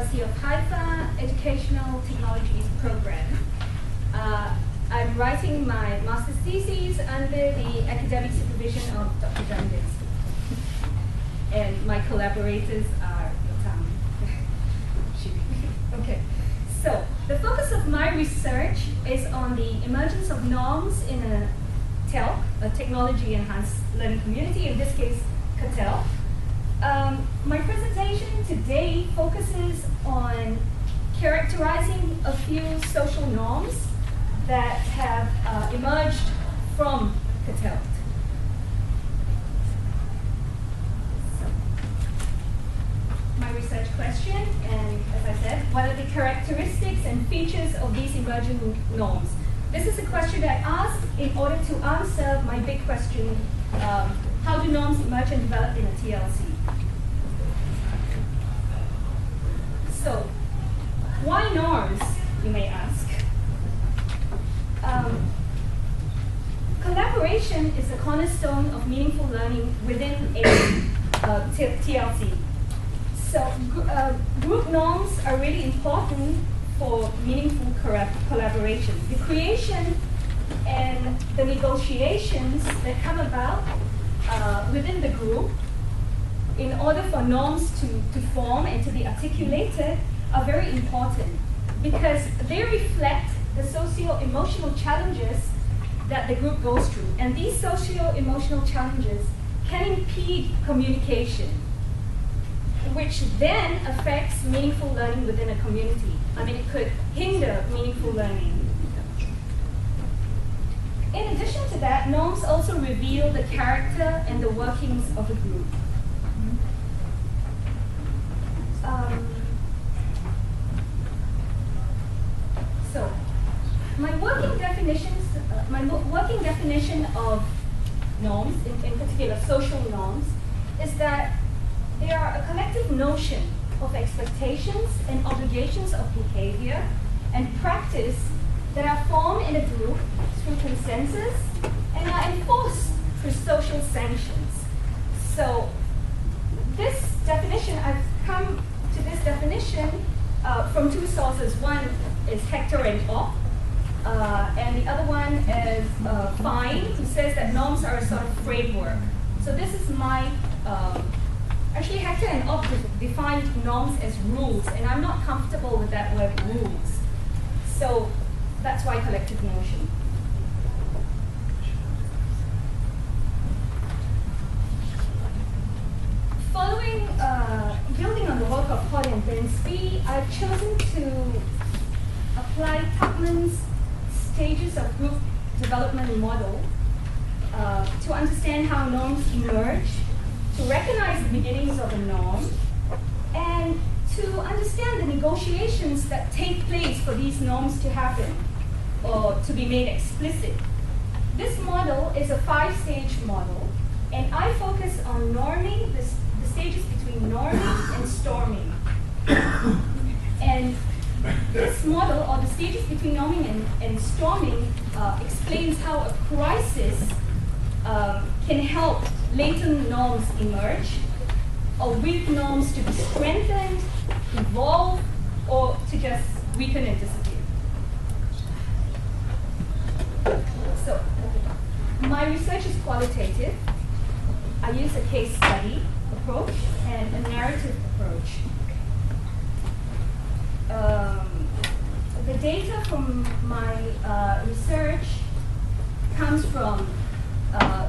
University of Haifa Educational Technologies program. I'm writing my master's thesis under the academic supervision of Dr. Dundas. And my collaborators are Okay, so the focus of my research is on the emergence of norms in a TELC, a technology-enhanced learning community, in this case, CATEL. My presentation today focuses on characterizing a few social norms that have emerged from CATEL. So, my research question, and as I said, what are the characteristics and features of these emerging norms? This is a question that I asked in order to answer my big question, how do norms emerge and develop in a TLC? So, why norms, you may ask? Collaboration is a cornerstone of meaningful learning within a TLC. So, group norms are really important for meaningful collaboration. The creation and the negotiations that come about within the group in order for norms to form and to be articulated are very important because they reflect the socio-emotional challenges that the group goes through. And these socio-emotional challenges can impede communication, which then affects meaningful learning within a community. I mean, it could hinder meaningful learning. In addition to that, norms also reveal the character and the workings of a group. So, my working definition of norms, in particular social norms, is that they are a collective notion of expectations and obligations of behavior and practice that are formed in a group through consensus and are enforced through social sanctions. So this definition, I've come to this definition from two sources. One is Hector and Opp, and the other one is Fine, who says that norms are a sort of framework. So this is my, actually Hector and Opp defined norms as rules, and I'm not comfortable with that word rules. So that's why collective notion. Following, building on the work of Hall and Bensby, I've chosen to apply Tubman's stages of group development model to understand how norms emerge, to recognize the beginnings of a norm, and to understand the negotiations that take place for these norms to happen or to be made explicit. This model is a 5-stage model, and I focus on norming, the stages between norming and storming. And this model, or the stages between norming and storming, explains how a crisis can help latent norms emerge, or weak norms to be strengthened, evolve, or to just weaken and disappear. So, my research is qualitative. I use a case study approach and a narrative approach. The data from my research comes from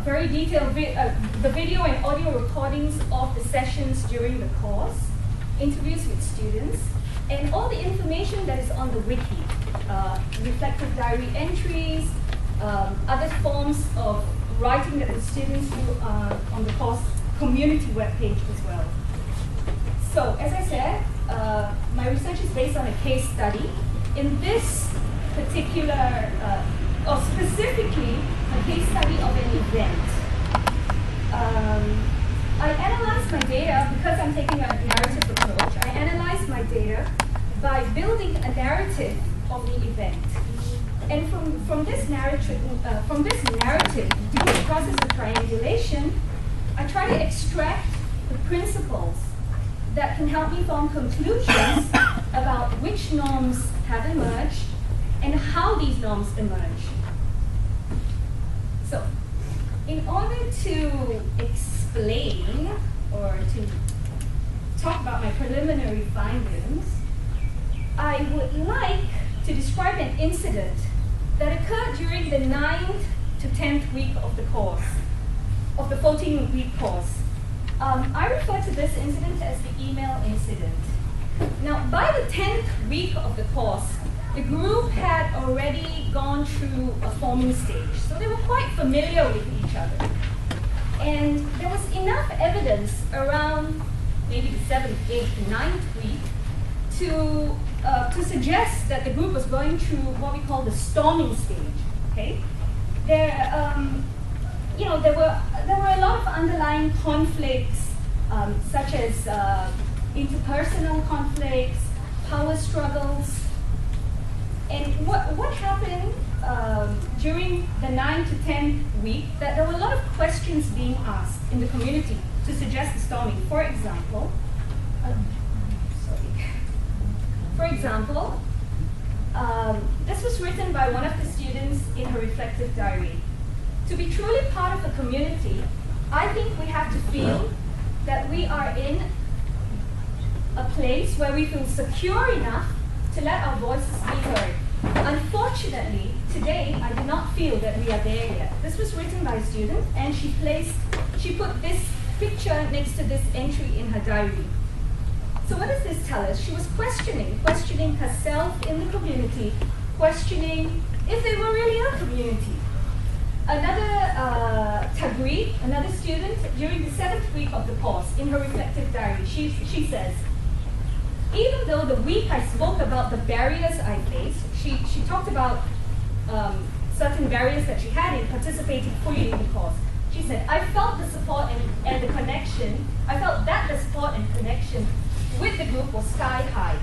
very detailed the video and audio recordings of the sessions during the course, interviews with students, and all the information that is on the wiki, reflective diary entries, other forms of writing that the students do on the course community webpage as well. So, as I said, my research is based on a case study. In this particular, or specifically, a case study of an event. I analyzed my data, because I'm taking a narrative approach, I analyzed my data by building a narrative of the event. And from this narrative, through the process of triangulation, I try to extract the principles that can help me form conclusions about which norms have emerged and how these norms emerge. So, in order to explain or to talk about my preliminary findings, I would like to describe an incident that occurred during the 9th to 10th week of the course, of the 14-week course. I refer to this incident as the email incident. Now, by the 10th week of the course, the group had already gone through a forming stage, so they were quite familiar with each other. And there was enough evidence around maybe the 7th, 8th, 9th week to suggest that the group was going through what we call the storming stage. Okay, there were a lot of underlying conflicts, such as interpersonal conflicts, power struggles, and what happened during the 9th to 10th week, that there were a lot of questions being asked in the community to suggest the storming. For example, this was written by one of the students in her reflective diary. To be truly part of the community, I think we have to feel that we are in a place where we feel secure enough to let our voices be heard. Unfortunately, today, I do not feel that we are there yet. This was written by a student, and she put this picture next to this entry in her diary. So what does this tell us? She was questioning herself in the community, questioning if they were really a community. Another Tagri, another student, during the 7th week of the course, in her reflective diary, she says, even though the week I spoke about the barriers I faced, she talked about certain barriers that she had in participating fully in the course. She said, I felt the support and the connection, I felt that the support and connection with the group was sky high.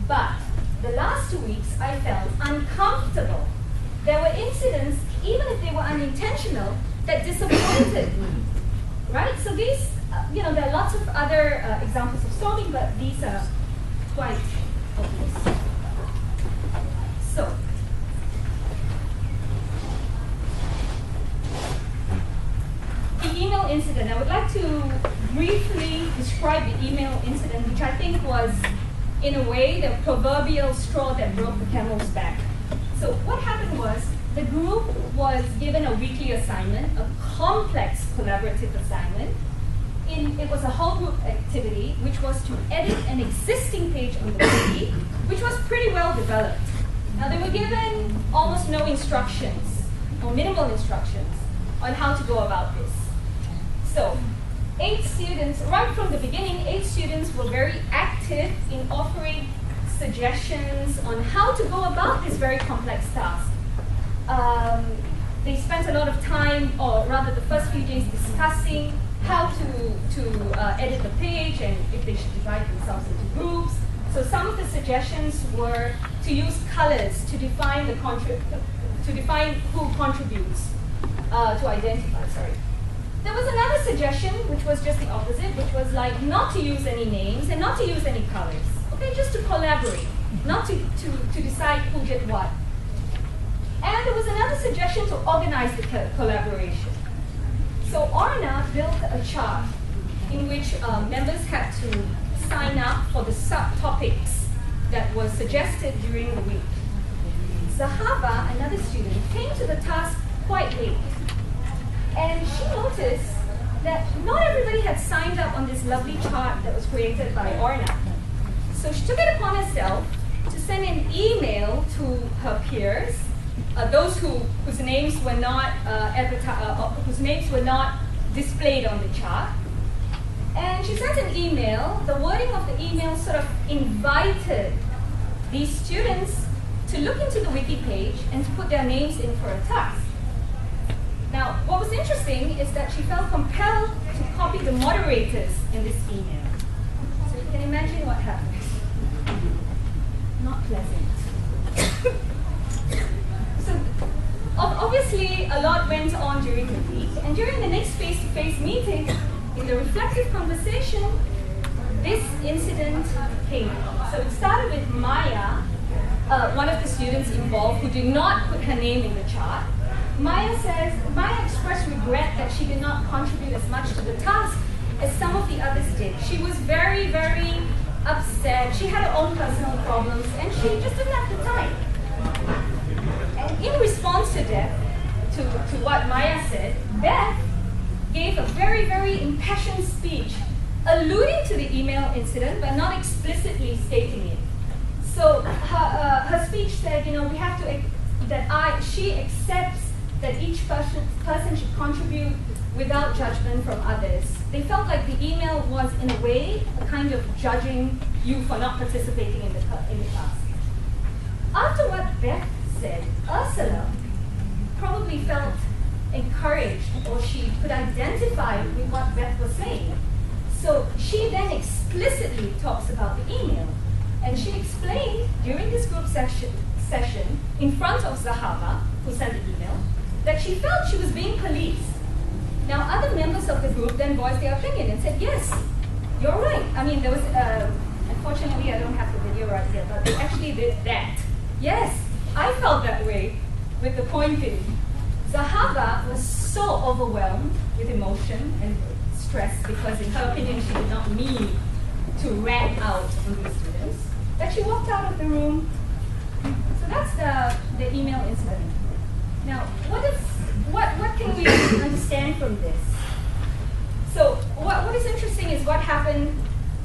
But the last 2 weeks, I felt uncomfortable. There were incidents, even if they were unintentional, that disappointed me, right? So these, there are lots of other examples of storming, but these are quite obvious. So, the email incident. I would like to briefly describe the email incident, which I think was, in a way, the proverbial straw that broke the camel's back. So what happened was, the group was given a weekly assignment, a complex collaborative assignment. It was a whole group activity, which was to edit an existing page on the wiki, which was pretty well developed. Now they were given almost no instructions, or minimal instructions, on how to go about this. So, 8 students, right from the beginning, 8 students were very active in offering suggestions on how to go about this very complex task. They spent a lot of time, or rather the first few days, discussing how to edit the page and if they should divide themselves into groups. So some of the suggestions were to use colors to define who contributes, to identify, sorry. There was another suggestion, which was just the opposite, which was like not to use any names and not to use any colors. Okay, just to collaborate, not to decide who did what. And there was another suggestion to organize the collaboration. So Orna built a chart in which members had to sign up for the subtopics that were suggested during the week. Zahava, another student, came to the task quite late. And she noticed that not everybody had signed up on this lovely chart that was created by Orna. So she took it upon herself to send an email to her peers, those whose names were not displayed on the chart. And she sent an email. The wording of the email sort of invited these students to look into the wiki page and to put their names in for a task. Now, what was interesting is that she felt compelled to copy the moderators in this email. So you can imagine what happened. Not pleasant. So obviously, a lot went on during the week, and during the next face-to-face meeting, in the reflective conversation, this incident came up. So it started with Maya, one of the students involved who did not put her name in the chart. Maya expressed regret that she did not contribute as much to the task as some of the others did. She was very, very upset. She had her own personal problems, and she just didn't have the time. And in response to that, to what Maya said, Beth gave a very, very impassioned speech, alluding to the email incident, but not explicitly stating it. So her speech said, we have to, she accepts that each person should contribute without judgment from others. They felt like the email was, in a way, a kind of judging you for not participating in the task. After what Beth said, Ursula probably felt encouraged, or she could identify with what Beth was saying. So she then explicitly talks about the email. And she explained during this group session in front of Zahava, who sent the email, that she felt she was being policed. Now, other members of the group then voiced their opinion and said, yes, you're right. I mean, there was, unfortunately, I don't have the video right here, but they actually did that. Yes, I felt that way with the pointing. Zahava was so overwhelmed with emotion and stress because, in her opinion, she did not mean to rat out on these students, that she walked out of the room. So that's the email incident. Now, what can we understand from this? So what is interesting is what happened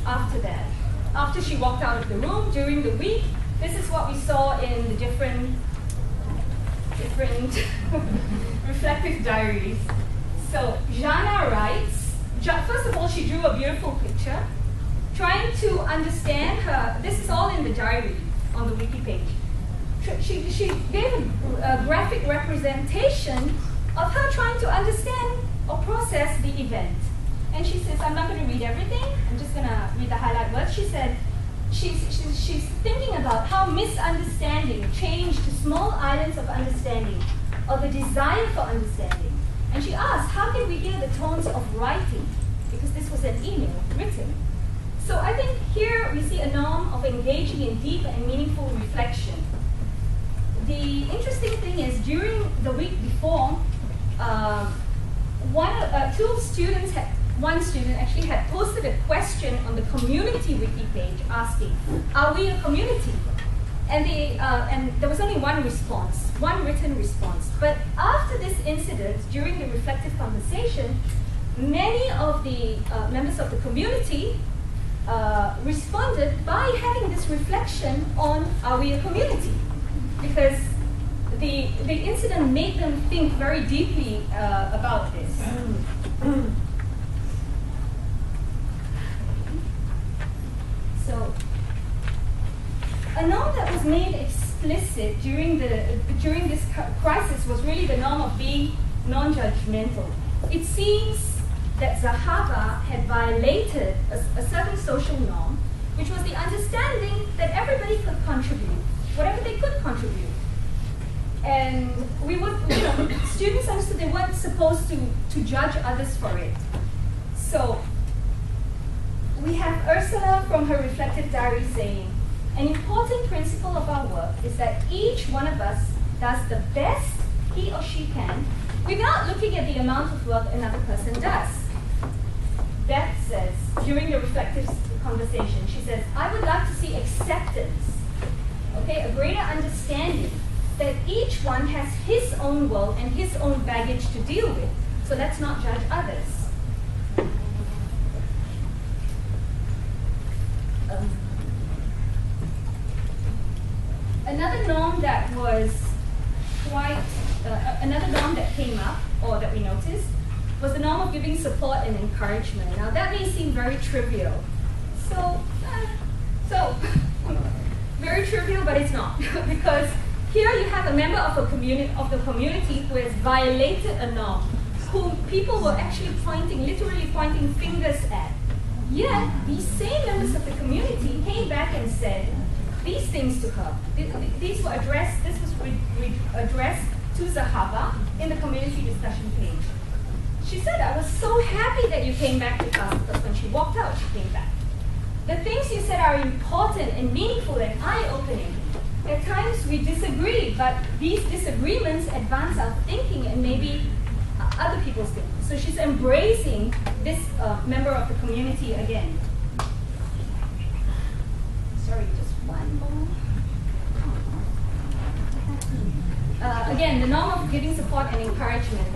after that. After she walked out of the room during the week, this is what we saw in the different reflective diaries. So Jana writes, first of all, she drew a beautiful picture, trying to understand her, this is all in the diary on the wiki page. She gave a graphic representation of her trying to understand or process the event. And she says, I'm not going to read everything, I'm just going to read the highlight words. She said, she's thinking about how misunderstanding changed to small islands of understanding, or the desire for understanding. And she asked, how can we hear the tones of writing? Because this was an email written. So I think here we see a norm of engaging in deep and meaningful reflection. The interesting thing is, during the week before, one student actually had posted a question on the community wiki page asking, are we a community? And there was only one response, one written response. But after this incident, during the reflective conversation, many of the members of the community responded by having this reflection on, are we a community? Because the incident made them think very deeply about this. So, a norm that was made explicit during this crisis was really the norm of being non-judgmental. It seems that Zahava had violated a certain social norm, which was the understanding that everybody could contribute, whatever they could contribute. And students understood they weren't supposed to judge others for it. So we have Ursula from her reflective diary saying, an important principle of our work is that each one of us does the best he or she can without looking at the amount of work another person does. Beth says, during the reflective conversation, she says, I would like to see acceptance, a greater understanding that each one has his own world and his own baggage to deal with. So let's not judge others. Another norm that was another norm that came up, or that we noticed, was the norm of giving support and encouragement. Now that may seem very trivial. So very trivial, but it's not. Because here you have a member of the community who has violated a norm, whom people were actually literally pointing fingers at. Yet, these same members of the community came back and said these things to her. This was addressed to Zahava in the community discussion page. She said, I was so happy that you came back to class, because when she walked out, she came back. the things you said are important and meaningful and eye-opening. At times we disagree, but these disagreements advance our thinking and maybe other people's thinking. So she's embracing this member of the community again. Sorry, just one more. Again, the norm of giving support and encouragement.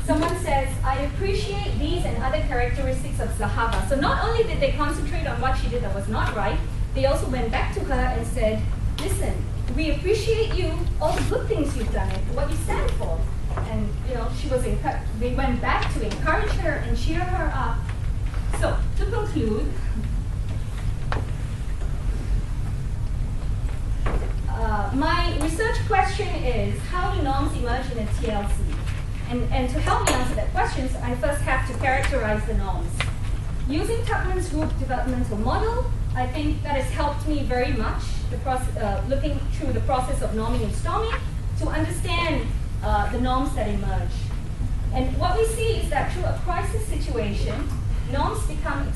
Someone says, I appreciate these and other characteristics of Zahaba. So not only did they concentrate on what she did that was not right, they also went back to her and said, listen, we appreciate you, all the good things you've done, and what you stand for. And she was they went back to encourage her and cheer her up. So to conclude, my research question is, how do norms emerge in a TLC? And to help me answer that question, I first have to characterize the norms. Using Tuckman's group developmental model, I think that has helped me very much, looking through the process of norming and storming, to understand the norms that emerge. And what we see is that through a crisis situation, norms become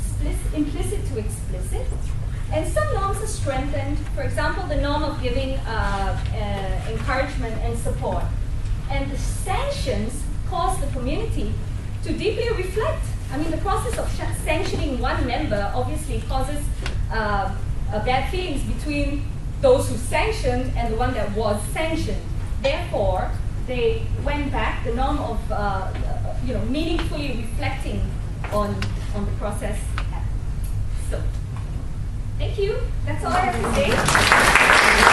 implicit to explicit, and some norms are strengthened. For example, the norm of giving encouragement and support. And the sanctions cause the community to deeply reflect. I mean, the process of sanctioning one member obviously causes bad feelings between those who sanctioned and the one that was sanctioned. Therefore, they went back, the norm of meaningfully reflecting on the process. So, thank you. That's all I have to say.